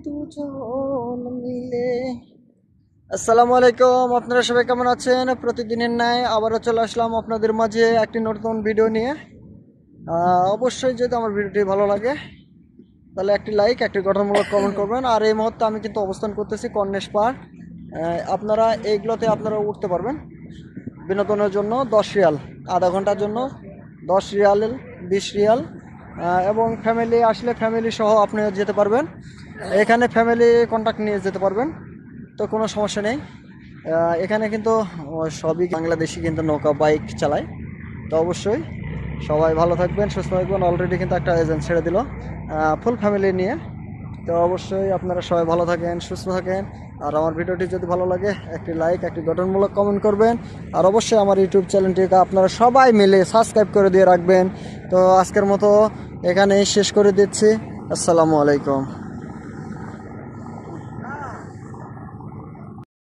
দুজন মিলে। আসসালামু আলাইকুম, আপনারা সবাই কেমন আছেন? প্রতিদিনের ন্যায় আবারও চলে আসলাম আপনাদের মাঝে একটি নতুন ভিডিও নিয়ে। অবশ্যই যদি আমার ভিডিওটি ভালো লাগে তাহলে একটি লাইক, একটি গঠনমূলক কমেন্ট করবেন। আর এই মুহূর্তে আমি কিন্তু অবস্থান করতেছি কর্নেশ পার্ক। আপনারা এইগুলোতে আপনারা উঠতে পারবেন বিনোদনের জন্য 10 রিয়াল, আধা ঘন্টার জন্য 10 রিয়াল, 20 রিয়াল। এবং ফ্যামিলি আসলে ফ্যামিলি সহ আপনি যেতে পারবেন। এখানে ফ্যামিলি কন্ট্যাক্ট নিয়ে যেতে পারবেন, তো কোনো সমস্যা নেই। এখানে কিন্তু সবই বাংলাদেশি কিন্তু নৌকা বাইক চালায়। তো অবশ্যই সবাই ভালো থাকবেন, সুস্থ থাকবেন। অলরেডি কিন্তু একটা এজেন্ট ছেড়ে দিল ফুল ফ্যামিলি নিয়ে। তো অবশ্যই আপনারা সবাই ভালো থাকেন, সুস্থ থাকেন। আর আমার ভিডিওটি যদি ভালো লাগে একটি লাইক, একটি গঠনমূলক কমেন্ট করবেন। আর অবশ্যই আমার ইউটিউব চ্যানেলটিকে আপনারা সবাই মিলে সাবস্ক্রাইব করে দিয়ে রাখবেন। তো আজকের মতো এখানেই শেষ করে দিচ্ছি। আসসালামু আলাইকুম।